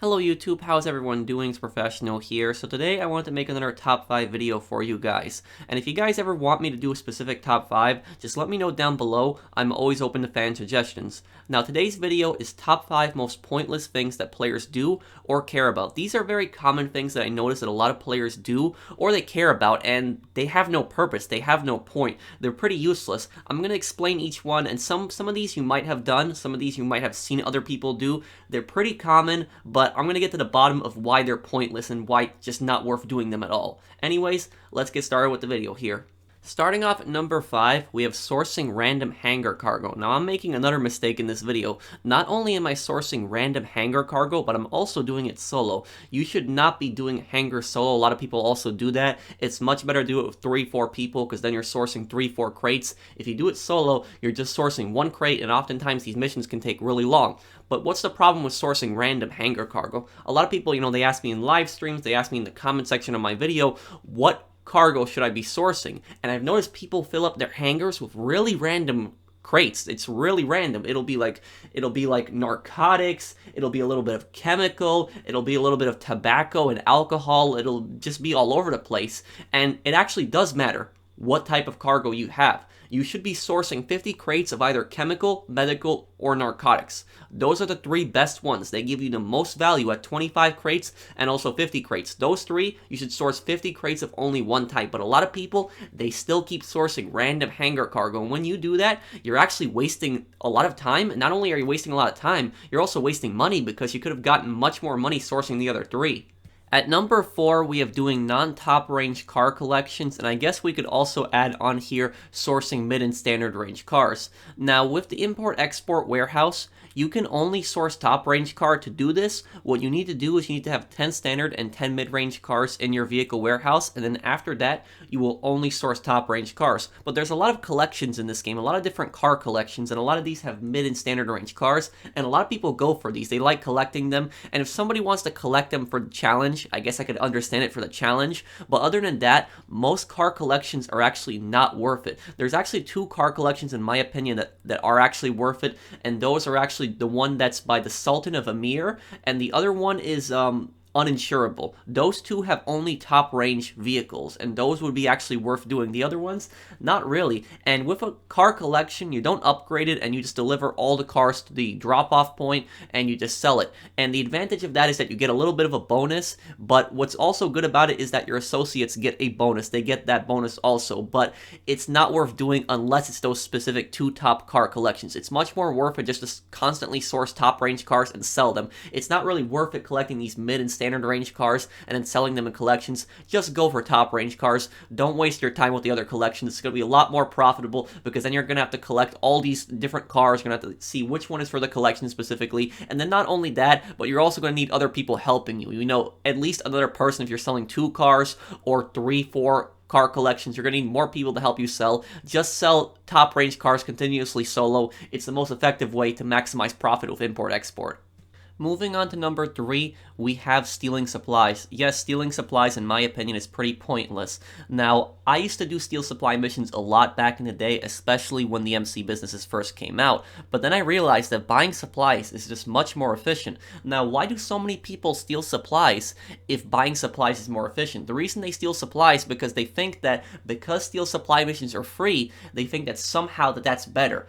Hello YouTube, how's everyone doing? It's Professional here. So today I wanted to make another top 5 video for you guys. And if you guys ever want me to do a specific top 5, just let me know down below. I'm always open to fan suggestions. Now today's video is top 5 most pointless things that players do or care about. These are very common things that I notice that a lot of players do or they care about, and they have no purpose, they have no point. They're pretty useless. I'm going to explain each one, and some of these you might have done, some of these you might have seen other people do. They're pretty common, but I'm going to get to the bottom of why they're pointless and why it's just not worth doing them at all. Anyways, let's get started with the video here. Starting off at number 5, we have sourcing random hangar cargo. Now I'm making another mistake in this video. Not only am I sourcing random hangar cargo, but I'm also doing it solo. You should not be doing hangar solo. A lot of people also do that. It's much better to do it with 3-4 people, because then you're sourcing 3-4 crates. If you do it solo, you're just sourcing one crate, and oftentimes these missions can take really long. But what's the problem with sourcing random hangar cargo? A lot of people, they ask me in live streams, they ask me in the comment section of my video, what cargo should I be sourcing? And I've noticed people fill up their hangars with really random crates. It's really random. It'll be like narcotics, it'll be a little bit of chemical, it'll be a little bit of tobacco and alcohol, it'll just be all over the place. And it actually does matter what type of cargo you have. You should be sourcing 50 crates of either chemical, medical, or narcotics. Those are the 3 best ones. They give you the most value at 25 crates and also 50 crates. Those 3, you should source 50 crates of only one type. But a lot of people, they still keep sourcing random hangar cargo. And when you do that, you're actually wasting a lot of time. And not only are you wasting a lot of time, you're also wasting money, because you could have gotten much more money sourcing the other 3. At number 4, we have doing non-top range car collections, and I guess we could also add on here sourcing mid and standard range cars. Now, with the import-export warehouse, you can only source top range car. To do this, what you need to do is you need to have 10 standard and 10 mid-range cars in your vehicle warehouse, and then after that, you will only source top range cars. But there's a lot of collections in this game, a lot of different car collections, and a lot of these have mid and standard range cars, and a lot of people go for these. They like collecting them, and if somebody wants to collect them for the challenge, I guess I could understand it for the challenge, but other than that, most car collections are actually not worth it. There's actually 2 car collections in my opinion that are actually worth it, and those are actually the one that's by the Sultan of Amir, and the other one is uninsurable. Those 2 have only top range vehicles, and those would be actually worth doing. The other ones, not really. And with a car collection, you don't upgrade it, and you just deliver all the cars to the drop-off point, and you just sell it. And the advantage of that is that you get a little bit of a bonus, but what's also good about it is that your associates get a bonus. They get that bonus also, but it's not worth doing unless it's those specific 2 top car collections. It's much more worth it just to constantly source top range cars and sell them. It's not really worth it collecting these mid and standard range cars and then selling them in collections. Just go for top range cars. Don't waste your time with the other collections. It's going to be a lot more profitable, because then you're going to have to collect all these different cars. You're going to have to see which one is for the collection specifically, and then not only that, but you're also going to need other people helping you. At least another person if you're selling 2 cars or 3-4 car collections. You're going to need more people to help you sell. Just sell top range cars continuously solo. It's the most effective way to maximize profit with import-export. Moving on to number 3, we have stealing supplies. Yes, stealing supplies, in my opinion, is pretty pointless. Now, I used to do steal supply missions a lot back in the day, especially when the MC businesses first came out. But then I realized that buying supplies is just much more efficient. Now, why do so many people steal supplies if buying supplies is more efficient? The reason they steal supplies is because they think that because steal supply missions are free, they think that somehow that's better.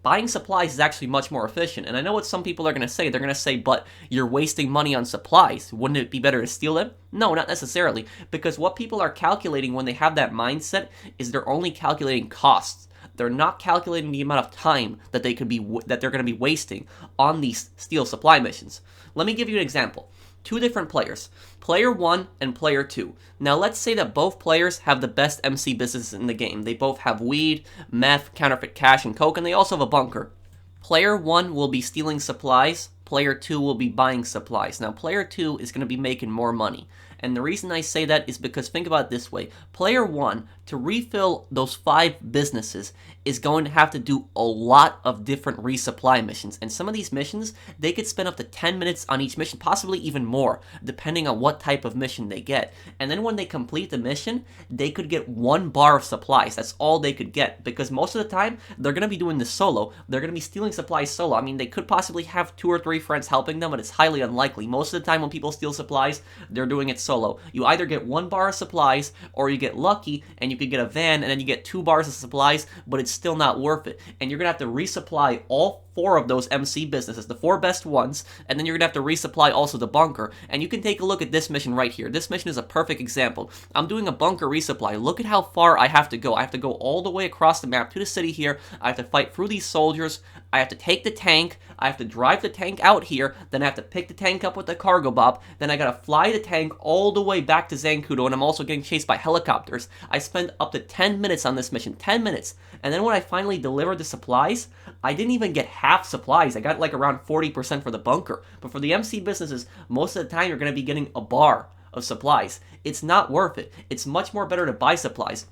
Buying supplies is actually much more efficient, and I know what some people are going to say. They're going to say, but you're wasting money on supplies. Wouldn't it be better to steal them? No, not necessarily, because what people are calculating when they have that mindset is they're only calculating costs. They're not calculating the amount of time that they're going to be wasting on these steal supply missions. Let me give you an example. 2 different players, player 1 and player 2. Now let's say that both players have the best MC business in the game. They both have weed, meth, counterfeit cash, and coke, and they also have a bunker. Player 1 will be stealing supplies, player 2 will be buying supplies. Now player 2 is going to be making more money, And the reason I say that is because think about it this way. Player 1, to refill those 5 businesses, is going to have to do a lot of different resupply missions. And some of these missions, they could spend up to 10 minutes on each mission, possibly even more, depending on what type of mission they get. And then when they complete the mission, they could get 1 bar of supplies. That's all they could get, because most of the time, they're going to be doing this solo. They're going to be stealing supplies solo. I mean, they could possibly have 2 or 3 friends helping them, but it's highly unlikely. Most of the time when people steal supplies, they're doing it solo. You either get 1 bar of supplies, or you get lucky, and you could get a van, and then you get 2 bars of supplies, but it's still not worth it. And you're going to have to resupply all 4 of those MC businesses, the 4 best ones, and then you're going to have to resupply also the bunker. And you can take a look at this mission right here. This mission is a perfect example. I'm doing a bunker resupply. Look at how far I have to go. I have to go all the way across the map to the city here. I have to fight through these soldiers. I have to take the tank. I have to drive the tank out here. Then I have to pick the tank up with the cargo bob. Then I gotta fly the tank all the way back to Zancudo, and I'm also getting chased by helicopters. I spent up to 10 minutes on this mission. 10 minutes. And then when I finally delivered the supplies, I didn't even get half supplies. I got like around 40% for the bunker. But for the MC businesses, most of the time you're going to be getting a bar of supplies. It's not worth it. It's much more better to buy supplies.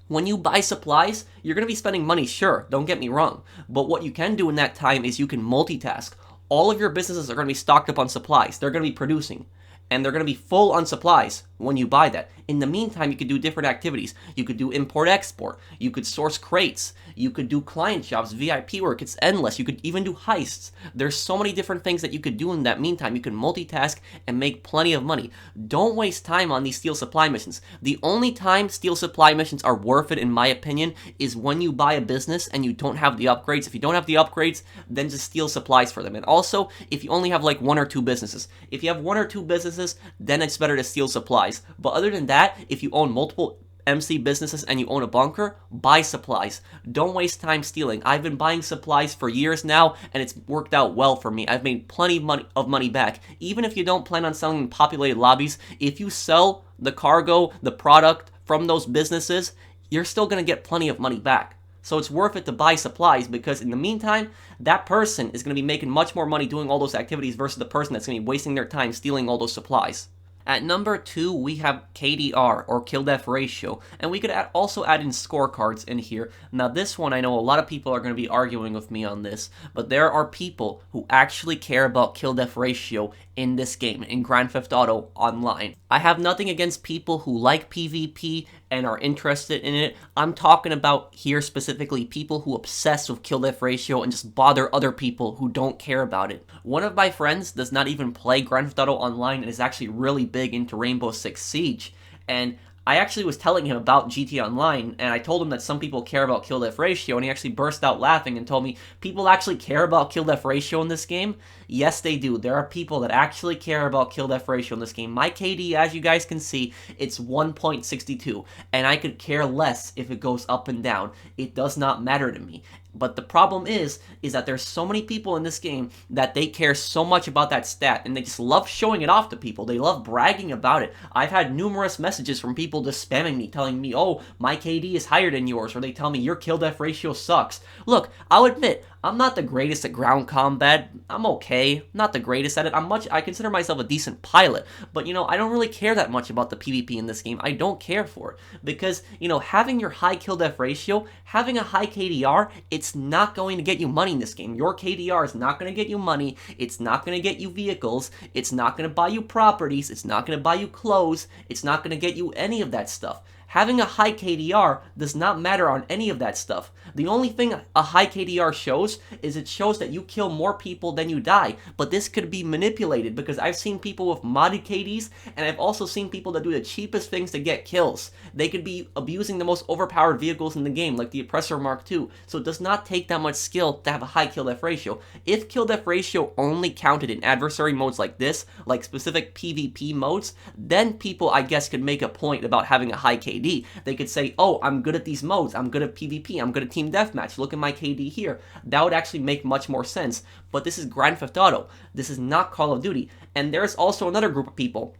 When you buy supplies, you're going to be spending money, sure, don't get me wrong. But what you can do in that time is you can multitask. All of your businesses are going to be stocked up on supplies. They're going to be producing. And they're going to be full on supplies when you buy that. In the meantime, you could do different activities. You could do import-export. You could source crates. You could do client jobs, VIP work. It's endless. You could even do heists. There's so many different things that you could do in that meantime. You can multitask and make plenty of money. Don't waste time on these steel supply missions. The only time steel supply missions are worth it, in my opinion, is when you buy a business and you don't have the upgrades. If you don't have the upgrades, then just steal supplies for them. And also, if you only have like 1 or 2 businesses. If you have 1 or 2 businesses, then it's better to steal supplies. But other than that, if you own multiple MC businesses and you own a bunker, buy supplies. Don't waste time stealing. I've been buying supplies for years now, and it's worked out well for me. I've made plenty of money back. Even if you don't plan on selling in populated lobbies, if you sell the cargo, the product from those businesses, you're still going to get plenty of money back. So it's worth it to buy supplies, because in the meantime, that person is going to be making much more money doing all those activities versus the person that's going to be wasting their time stealing all those supplies. At number 2, we have KDR, or kill death ratio, and we could also add in scorecards in here. Now this one, I know a lot of people are going to be arguing with me on this, but there are people who actually care about kill death ratio in this game, in Grand Theft Auto Online. I have nothing against people who like PvP and are interested in it. I'm talking about here specifically people who obsess with kill death ratio and just bother other people who don't care about it. One of my friends does not even play Grand Theft Auto Online and is actually really big into Rainbow Six Siege, and I actually was telling him about GTA Online, and I told him that some people care about kill death ratio, and he actually burst out laughing and told me, people actually care about kill death ratio in this game? Yes, they do. There are people that actually care about kill death ratio in this game. My KD, as you guys can see, it's 1.62, and I could care less if it goes up and down. It does not matter to me. But the problem is that there's so many people in this game that they care so much about that stat, and they just love showing it off to people. They love bragging about it. I've had numerous messages from people just spamming me, telling me, oh, my KD is higher than yours, or they tell me your kill death ratio sucks. Look, I'll admit, I'm not the greatest at ground combat. I'm okay. Not the greatest at it. I consider myself a decent pilot. But, I don't really care that much about the PvP in this game. I don't care for it. Because, having your high kill death ratio, having a high KDR, it's not going to get you money in this game. Your KDR is not going to get you money. It's not going to get you vehicles. It's not going to buy you properties. It's not going to buy you clothes. It's not going to get you any of that stuff. Having a high KDR does not matter on any of that stuff. The only thing a high KDR shows is it shows that you kill more people than you die. But this could be manipulated, because I've seen people with modded KDs, and I've also seen people that do the cheapest things to get kills. They could be abusing the most overpowered vehicles in the game, like the Oppressor Mark II. So it does not take that much skill to have a high kill death ratio. If kill death ratio only counted in adversary modes like this, like specific PvP modes, then people, I guess, could make a point about having a high KD. They could say, oh, I'm good at these modes, I'm good at PvP, I'm good at Team Deathmatch, look at my KD here. That would actually make much more sense. But this is Grand Theft Auto. This is not Call of Duty. And there's also another group of people.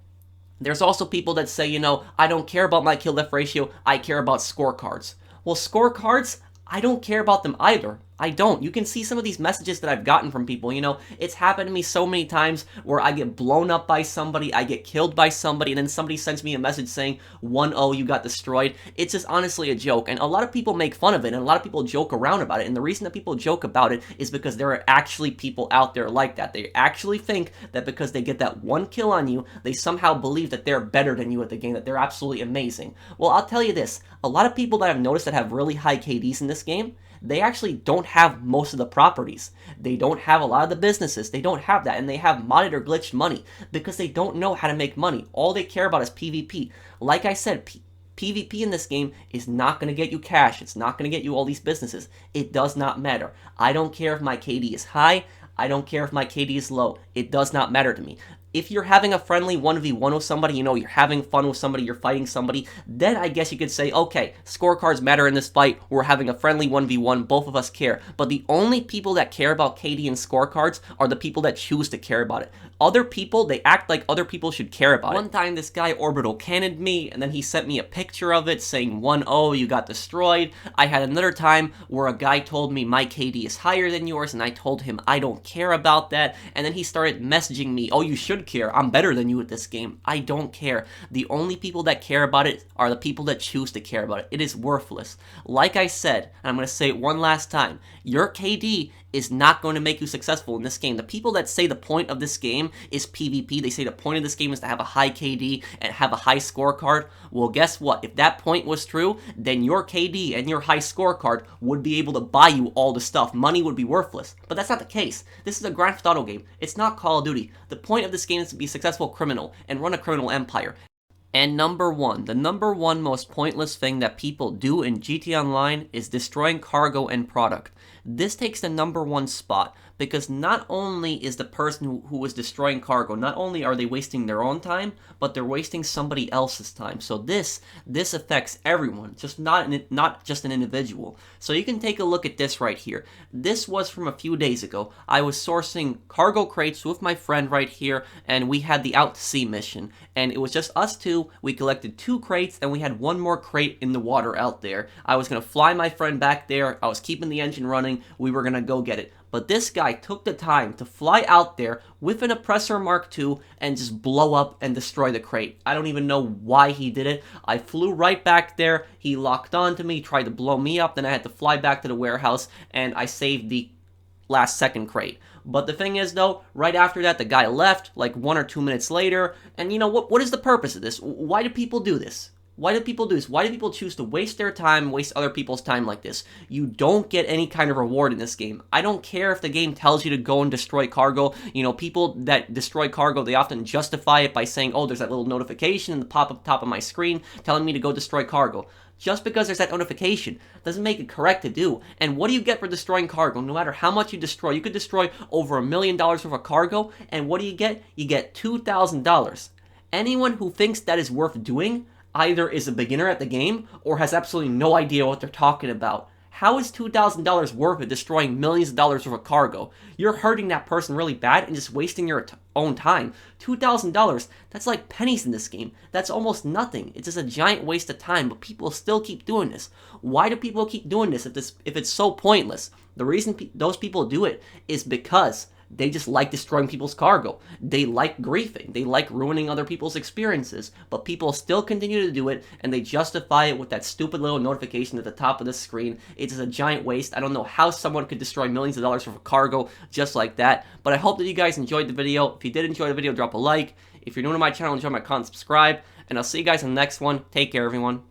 There's also people that say, I don't care about my kill death ratio, I care about scorecards. Well, scorecards, I don't care about them either. I don't. You can see some of these messages that I've gotten from people, you know, it's happened to me so many times where I get blown up by somebody, I get killed by somebody, and then somebody sends me a message saying, 1-0, you got destroyed. It's just honestly a joke, and a lot of people make fun of it, and a lot of people joke around about it, and the reason that people joke about it is because there are actually people out there like that. They actually think that because they get that one kill on you, they somehow believe that they're better than you at the game, that they're absolutely amazing. Well, I'll tell you this, a lot of people that I've noticed that have really high KDs in this game, they actually don't have most of the properties. They don't have a lot of the businesses. They don't have that, and they have modded or glitched money because they don't know how to make money. All they care about is PvP. Like I said, PvP in this game is not going to get you cash. It's not going to get you all these businesses. It does not matter. I don't care if my KD is high. I don't care if my KD is low. It does not matter to me. If you're having a friendly 1v1 with somebody, you know, you're having fun with somebody, you're fighting somebody, then I guess you could say, okay, scorecards matter in this fight, we're having a friendly 1v1, both of us care. But the only people that care about KD and scorecards are the people that choose to care about it. Other people, they act like other people should care about it. One time this guy orbital cannoned me, and then he sent me a picture of it saying 1-0, you got destroyed. I had another time where a guy told me my KD is higher than yours, and I told him I don't care about that, and then he started messaging me, oh, you should care, I'm better than you at this game. I don't care. The only people that care about it are the people that choose to care about it. It is worthless. Like I said, and I'm going to say it one last time, your KD is not going to make you successful in this game. The people that say the point of this game is PvP, they say the point of this game is to have a high KD and have a high scorecard, well, guess what? If that point was true, then your KD and your high scorecard would be able to buy you all the stuff. Money would be worthless. But that's not the case. This is a Grand Theft Auto game. It's not Call of Duty. The point of this game is to be a successful criminal and run a criminal empire. And the number one most pointless thing that people do in GTA Online is destroying cargo and product. This takes the number one spot because not only is the person who is destroying cargo, not only are they wasting their own time, but they're wasting somebody else's time. So this affects everyone, just not just an individual. So you can take a look at this right here. This was from a few days ago. I was sourcing cargo crates with my friend right here, and we had the out to sea mission. And it was just us two. We collected 2 crates, and we had 1 more crate in the water out there. I was going to fly my friend back there. I was keeping the engine running. We were going to go get it. But this guy took the time to fly out there with an Oppressor Mark II and just blow up and destroy the crate. I don't even know why he did it. I flew right back there. He locked onto me, tried to blow me up. Then I had to fly back to the warehouse, and I saved the last second crate. But the thing is, though, right after that, the guy left, like 1 or 2 minutes later. And you know, what is the purpose of this? Why do people do this? Why do people do this? Why do people choose to waste their time, waste other people's time like this? You don't get any kind of reward in this game. I don't care if the game tells you to go and destroy cargo. You know, people that destroy cargo, they often justify it by saying, oh, there's that little notification in the pop-up top of my screen telling me to go destroy cargo. Just because there's that notification doesn't make it correct to do. And what do you get for destroying cargo? No matter how much you destroy, you could destroy over $1 million worth of cargo, and what do you get? You get $2,000. Anyone who thinks that is worth doing either is a beginner at the game or has absolutely no idea what they're talking about. How is $2,000 worth it destroying millions of dollars worth of cargo? You're hurting that person really bad and just wasting your own time. $2,000, that's like pennies in this game. That's almost nothing. It's just a giant waste of time, but people still keep doing this. Why do people keep doing this if it's so pointless? The reason those people do it is because they just like destroying people's cargo. They like griefing. They like ruining other people's experiences. But people still continue to do it, and they justify it with that stupid little notification at the top of the screen. It's just a giant waste. I don't know how someone could destroy millions of dollars worth of cargo just like that. But I hope that you guys enjoyed the video. If you did enjoy the video, drop a like. If you're new to my channel, enjoy my content, subscribe. And I'll see you guys in the next one. Take care, everyone.